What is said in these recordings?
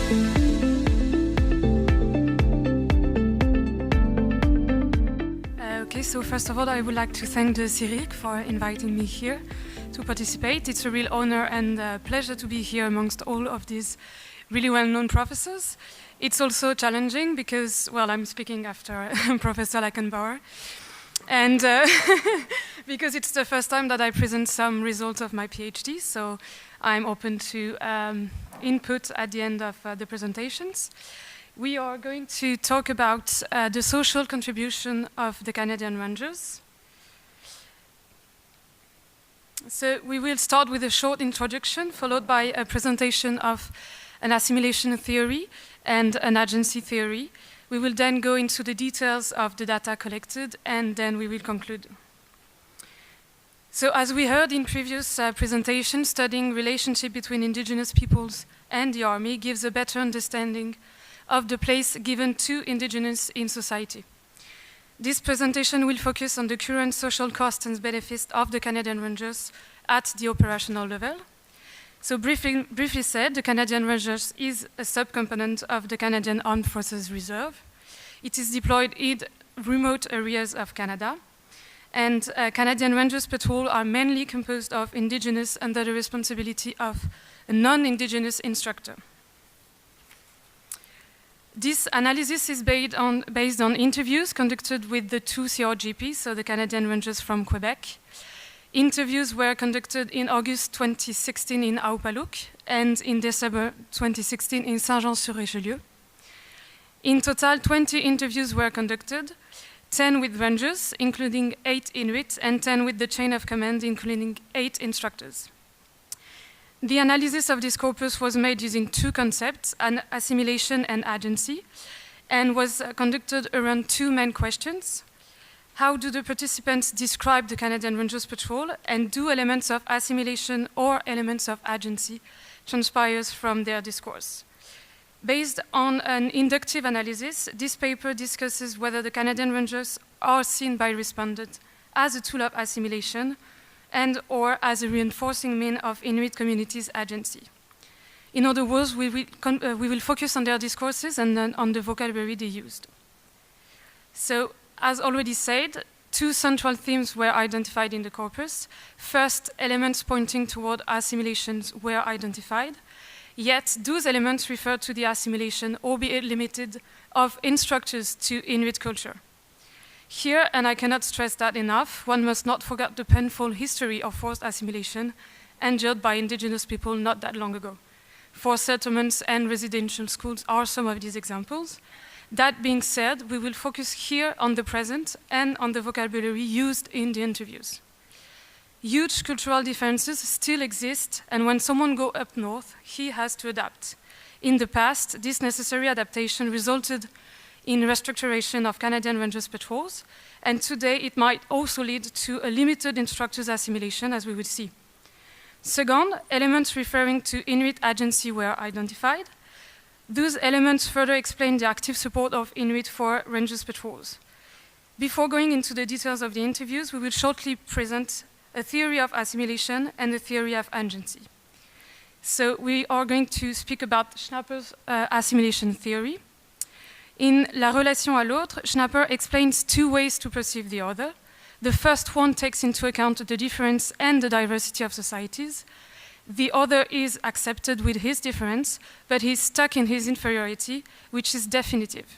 Okay, so first of all, I would like to thank the Sociologique for inviting me here to participate. It's a real honor and pleasure to be here amongst all of these really well-known professors. It's also challenging because, well, I'm speaking after Professor Lackenbauer, and because it's the first time that I present some results of my PhD, so I'm open to input at the end of the presentations. We are going to talk about the social contribution of the Canadian Rangers. So we will start with a short introduction, followed by a presentation of an assimilation theory and an agency theory. We will then go into the details of the data collected, and then we will conclude. So as we heard in previous presentations, studying relationship between indigenous peoples and the army gives a better understanding of the place given to indigenous in society. This presentation will focus on the current social costs and benefits of the Canadian Rangers at the operational level. So briefly said, the Canadian Rangers is a subcomponent of the Canadian Armed Forces Reserve. It is deployed in remote areas of Canada. And Canadian Rangers Patrol are mainly composed of indigenous under the responsibility of a non-indigenous instructor. This analysis is based on interviews conducted with the two CRGPs, so the Canadian Rangers from Quebec. Interviews were conducted in August 2016 in Aupalouk and in December 2016 in Saint-Jean-sur-Richelieu. In total, 20 interviews were conducted, 10 with Rangers, including 8 Inuit, and 10 with the chain of command, including 8 instructors. The analysis of this corpus was made using two concepts, assimilation and agency, and was conducted around two main questions. How do the participants describe the Canadian Rangers Patrol, and do elements of assimilation or elements of agency transpires from their discourse? Based on an inductive analysis, this paper discusses whether the Canadian Rangers are seen by respondents as a tool of assimilation and or as a reinforcing mean of Inuit communities' agency. In other words, we will focus on their discourses and then on the vocabulary they used. So, as already said, two central themes were identified in the corpus. First, elements pointing toward assimilations were identified, yet those elements refer to the assimilation, albeit limited, of instructors to Inuit culture. Here, and I cannot stress that enough, one must not forget the painful history of forced assimilation endured by indigenous people not that long ago. Forced settlements and residential schools are some of these examples. That being said, we will focus here on the present and on the vocabulary used in the interviews. Huge cultural differences still exist, and when someone goes up north, he has to adapt. In the past, this necessary adaptation resulted in restructuration of Canadian Rangers patrols, and today it might also lead to a limited instructors assimilation, as we will see. Second, elements referring to Inuit agency were identified. Those elements further explain the active support of Inuit for Rangers patrols. Before going into the details of the interviews, we will shortly present a theory of assimilation and a theory of agency. So we are going to speak about Schnapper's assimilation theory. In La relation à l'autre, Schnapper explains two ways to perceive the other. The first one takes into account the difference and the diversity of societies. The other is accepted with his difference, but he's stuck in his inferiority, which is definitive.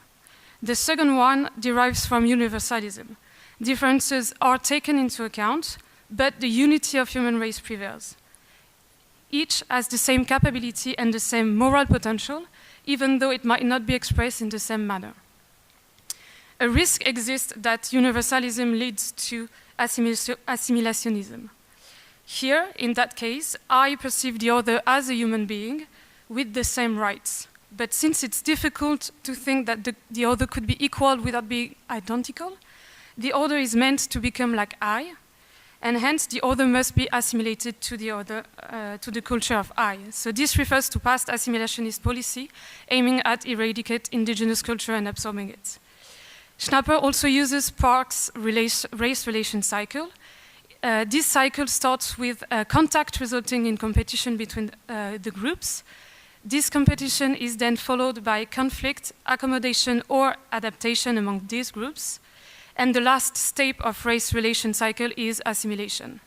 The second one derives from universalism. Differences are taken into account, but the unity of human race prevails. Each has the same capability and the same moral potential, even though it might not be expressed in the same manner. A risk exists that universalism leads to assimilationism. Here, in that case, I perceive the other as a human being with the same rights. But since it's difficult to think that the other could be equal without being identical, the other is meant to become like I, and hence the other must be assimilated to the other, to the culture of I. So this refers to past assimilationist policy aiming at eradicate indigenous culture and absorbing it. Schnapper also uses Park's race relation cycle. This cycle starts with contact resulting in competition between the groups. This competition is then followed by conflict, accommodation, or adaptation among these groups. And the last step of race relation cycle is assimilation.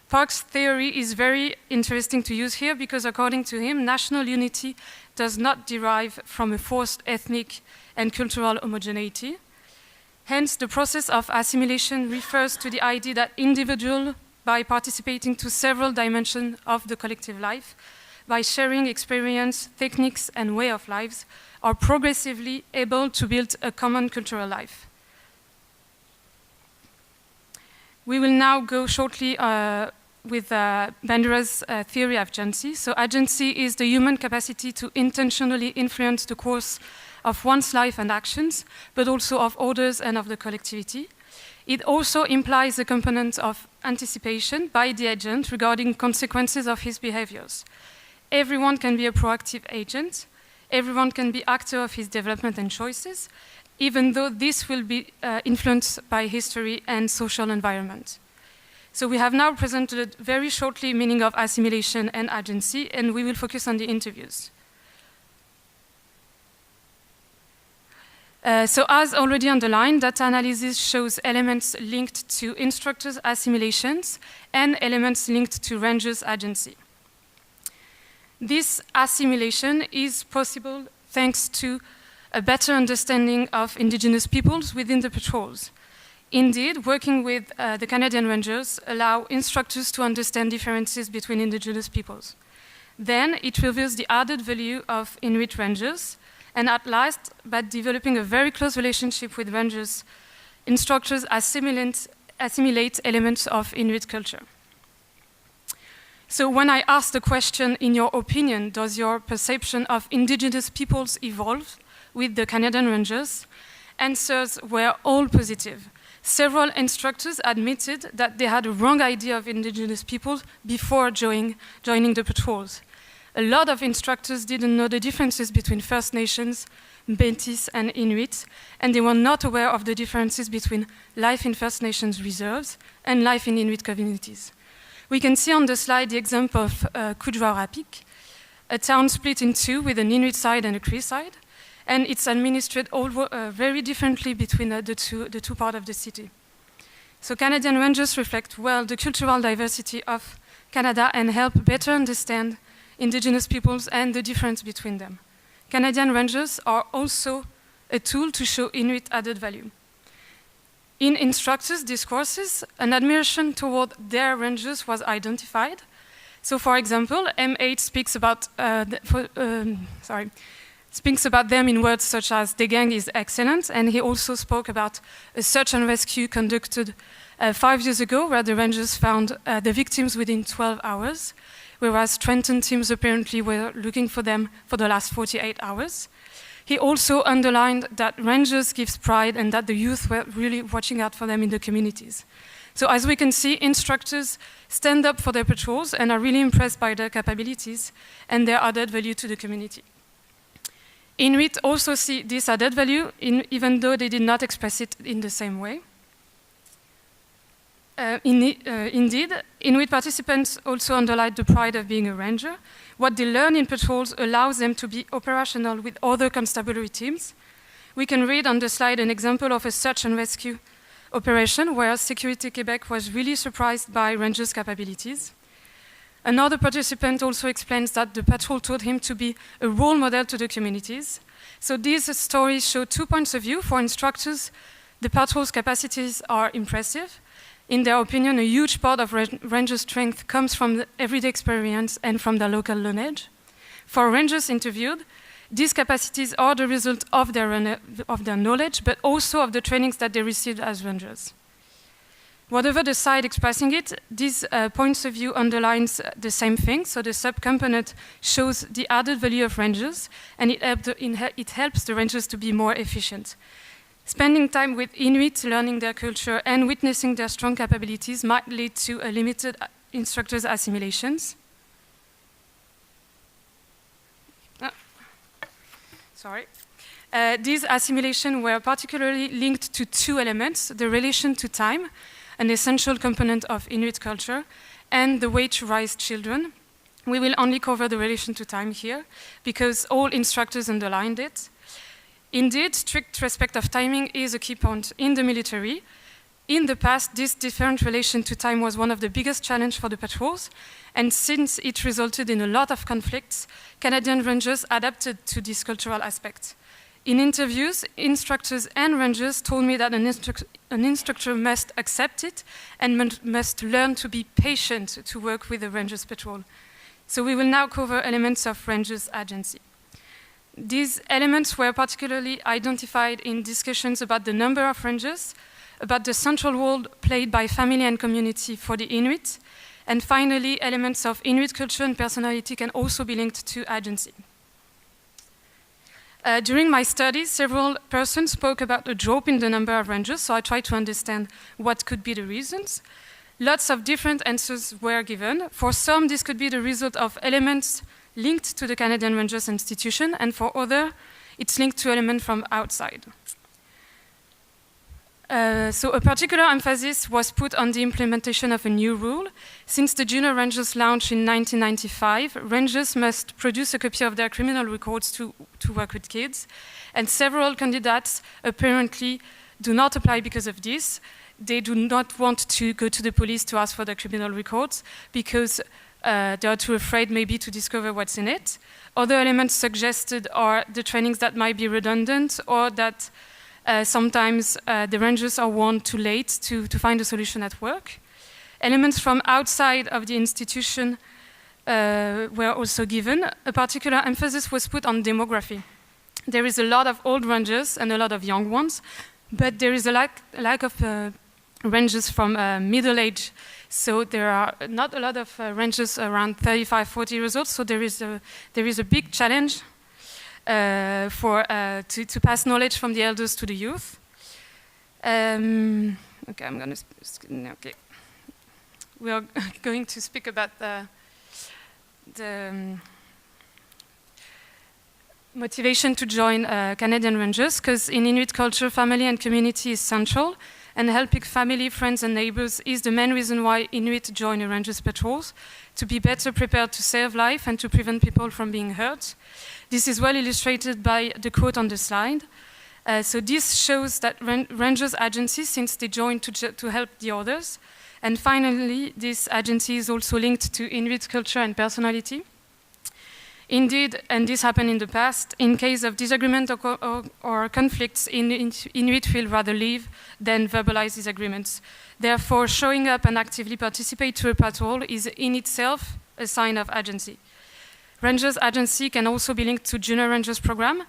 Park's theory is very interesting to use here because, according to him, national unity does not derive from a forced ethnic and cultural homogeneity. Hence, the process of assimilation refers to the idea that individuals, by participating to several dimensions of the collective life, by sharing experience, techniques, and way of lives, are progressively able to build a common cultural life. We will now go shortly with Bandura's theory of agency. So agency is the human capacity to intentionally influence the course of one's life and actions, but also of others and of the collectivity. It also implies a component of anticipation by the agent regarding consequences of his behaviors. Everyone can be a proactive agent. Everyone can be actor of his development and choices, even though this will be influenced by history and social environment. So we have now presented very shortly meaning of assimilation and agency, and we will focus on the interviews. So as already underlined, data analysis shows elements linked to instructors' assimilations and elements linked to rangers' agency. This assimilation is possible thanks to a better understanding of indigenous peoples within the patrols. Indeed, working with the Canadian Rangers allow instructors to understand differences between indigenous peoples. Then it reveals the added value of Inuit Rangers, and at last, by developing a very close relationship with Rangers, instructors assimilate elements of Inuit culture. So when I asked the question, in your opinion, does your perception of indigenous peoples evolve with the Canadian Rangers? Answers were all positive. Several instructors admitted that they had a wrong idea of indigenous peoples before joining the patrols. A lot of instructors didn't know the differences between First Nations, Métis, and Inuit, and they were not aware of the differences between life in First Nations reserves and life in Inuit communities. We can see on the slide the example of Kujwarapik, a town split in two with an Inuit side and a Cree side, and it's administered very differently between the two parts of the city. So Canadian Rangers reflect well the cultural diversity of Canada and help better understand Indigenous peoples and the difference between them. Canadian Rangers are also a tool to show Inuit added value. In instructors' discourses, an admiration toward their rangers was identified. So, for example, M8 speaks about them in words such as "the gang is excellent," and he also spoke about a search and rescue conducted 5 years ago, where the rangers found the victims within 12 hours, whereas Trenton teams apparently were looking for them for the last 48 hours. He also underlined that rangers gives pride and that the youth were really watching out for them in the communities. So as we can see, instructors stand up for their patrols and are really impressed by their capabilities and their added value to the community. Inuit also see this added value, even though they did not express it in the same way. Indeed, Inuit participants also underlined the pride of being a ranger. What they learn in patrols allows them to be operational with other constabulary teams. We can read on the slide an example of a search and rescue operation where Sécurité Québec was really surprised by rangers' capabilities. Another participant also explains that the patrol taught him to be a role model to the communities. So these stories show 2 points of view. For instructors, the patrol's capacities are impressive. In their opinion, a huge part of ranger strength comes from the everyday experience and from their local knowledge. For rangers interviewed, these capacities are the result of their knowledge, but also of the trainings that they received as rangers. Whatever the side expressing it, these points of view underlines the same thing. So the subcomponent shows the added value of rangers, and it helps the rangers to be more efficient. Spending time with Inuit, learning their culture, and witnessing their strong capabilities might lead to a limited instructors' assimilations. These assimilations were particularly linked to 2 elements: the relation to time, an essential component of Inuit culture, and the way to raise children. We will only cover the relation to time here, because all instructors underlined it. Indeed, strict respect of timing is a key point in the military. In the past, this different relation to time was one of the biggest challenges for the patrols, and since it resulted in a lot of conflicts, Canadian Rangers adapted to this cultural aspect. In interviews, instructors and rangers told me that an instructor must accept it and must learn to be patient to work with the Rangers patrol. So we will now cover elements of Rangers agency. These elements were particularly identified in discussions about the number of Rangers, about the central role played by family and community for the Inuit, and finally, elements of Inuit culture and personality can also be linked to agency. During my studies, several persons spoke about a drop in the number of Rangers, so I tried to understand what could be the reasons. Lots of different answers were given. For some, this could be the result of elements linked to the Canadian Rangers institution, and for others, it's linked to elements from outside. So a particular emphasis was put on the implementation of a new rule. Since the Junior Rangers launch in 1995, Rangers must produce a copy of their criminal records to work with kids, and several candidates apparently do not apply because of this. They do not want to go to the police to ask for their criminal records because they are too afraid maybe to discover what's in it. Other elements suggested are the trainings that might be redundant, or that sometimes the Rangers are warned too late to find a solution at work. Elements from outside of the institution were also given. A particular emphasis was put on demography. There is a lot of old Rangers and a lot of young ones, but there is a lack of Rangers from middle age. So there are not a lot of Rangers around 35, 40 years old, so there is a big challenge to pass knowledge from the elders to the youth. Okay, I'm going to. Okay, we are going to speak about the motivation to join Canadian Rangers, because in Inuit culture, family and community is central, and helping family, friends, and neighbors is the main reason why Inuit join the Rangers patrols, to be better prepared to save life and to prevent people from being hurt. This is well illustrated by the quote on the slide. So this shows that Rangers agency, since they joined to help the others. And finally, this agency is also linked to Inuit culture and personality. Indeed, and this happened in the past, in case of disagreement or conflicts, Inuit will rather leave than verbalize disagreements. Therefore, showing up and actively participate to a patrol is in itself a sign of agency. Rangers agency can also be linked to Junior Rangers program,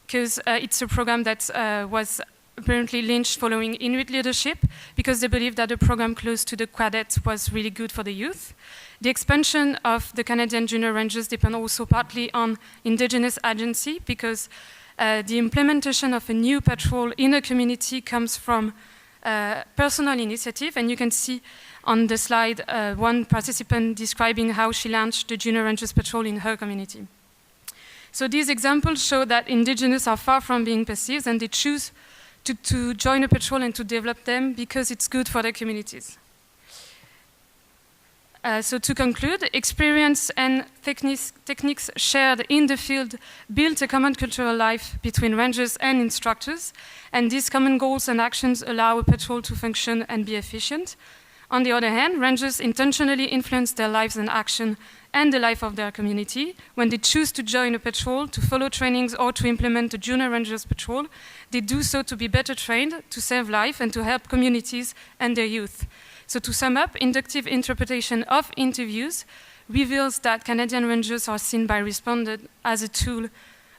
because it's a program that was apparently launched following Inuit leadership, because they believe that a program close to the cadet was really good for the youth. The expansion of the Canadian Junior Rangers depends also partly on Indigenous agency, because the implementation of a new patrol in a community comes from personal initiative, and you can see on the slide one participant describing how she launched the Junior Rangers patrol in her community. So these examples show that Indigenous are far from being passive, and they choose to join a patrol and to develop them because it's good for their communities. So to conclude, experience and techniques shared in the field build a common cultural life between rangers and instructors, and these common goals and actions allow a patrol to function and be efficient. On the other hand, rangers intentionally influence their lives and action and the life of their community. When they choose to join a patrol, to follow trainings, or to implement a Junior Rangers patrol, they do so to be better trained, to save life, and to help communities and their youth. So to sum up, inductive interpretation of interviews reveals that Canadian Rangers are seen by respondents as a tool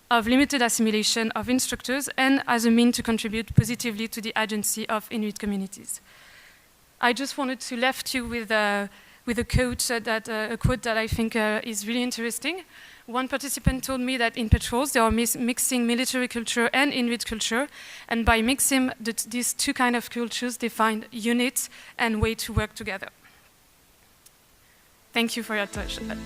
of limited assimilation of instructors and as a means to contribute positively to the agency of Inuit communities. I just wanted to leave you with a quote that I think is really interesting. One participant told me that in patrols they are mixing military culture and Inuit culture, and by mixing these two kinds of cultures, they find units and way to work together. Thank you for your attention.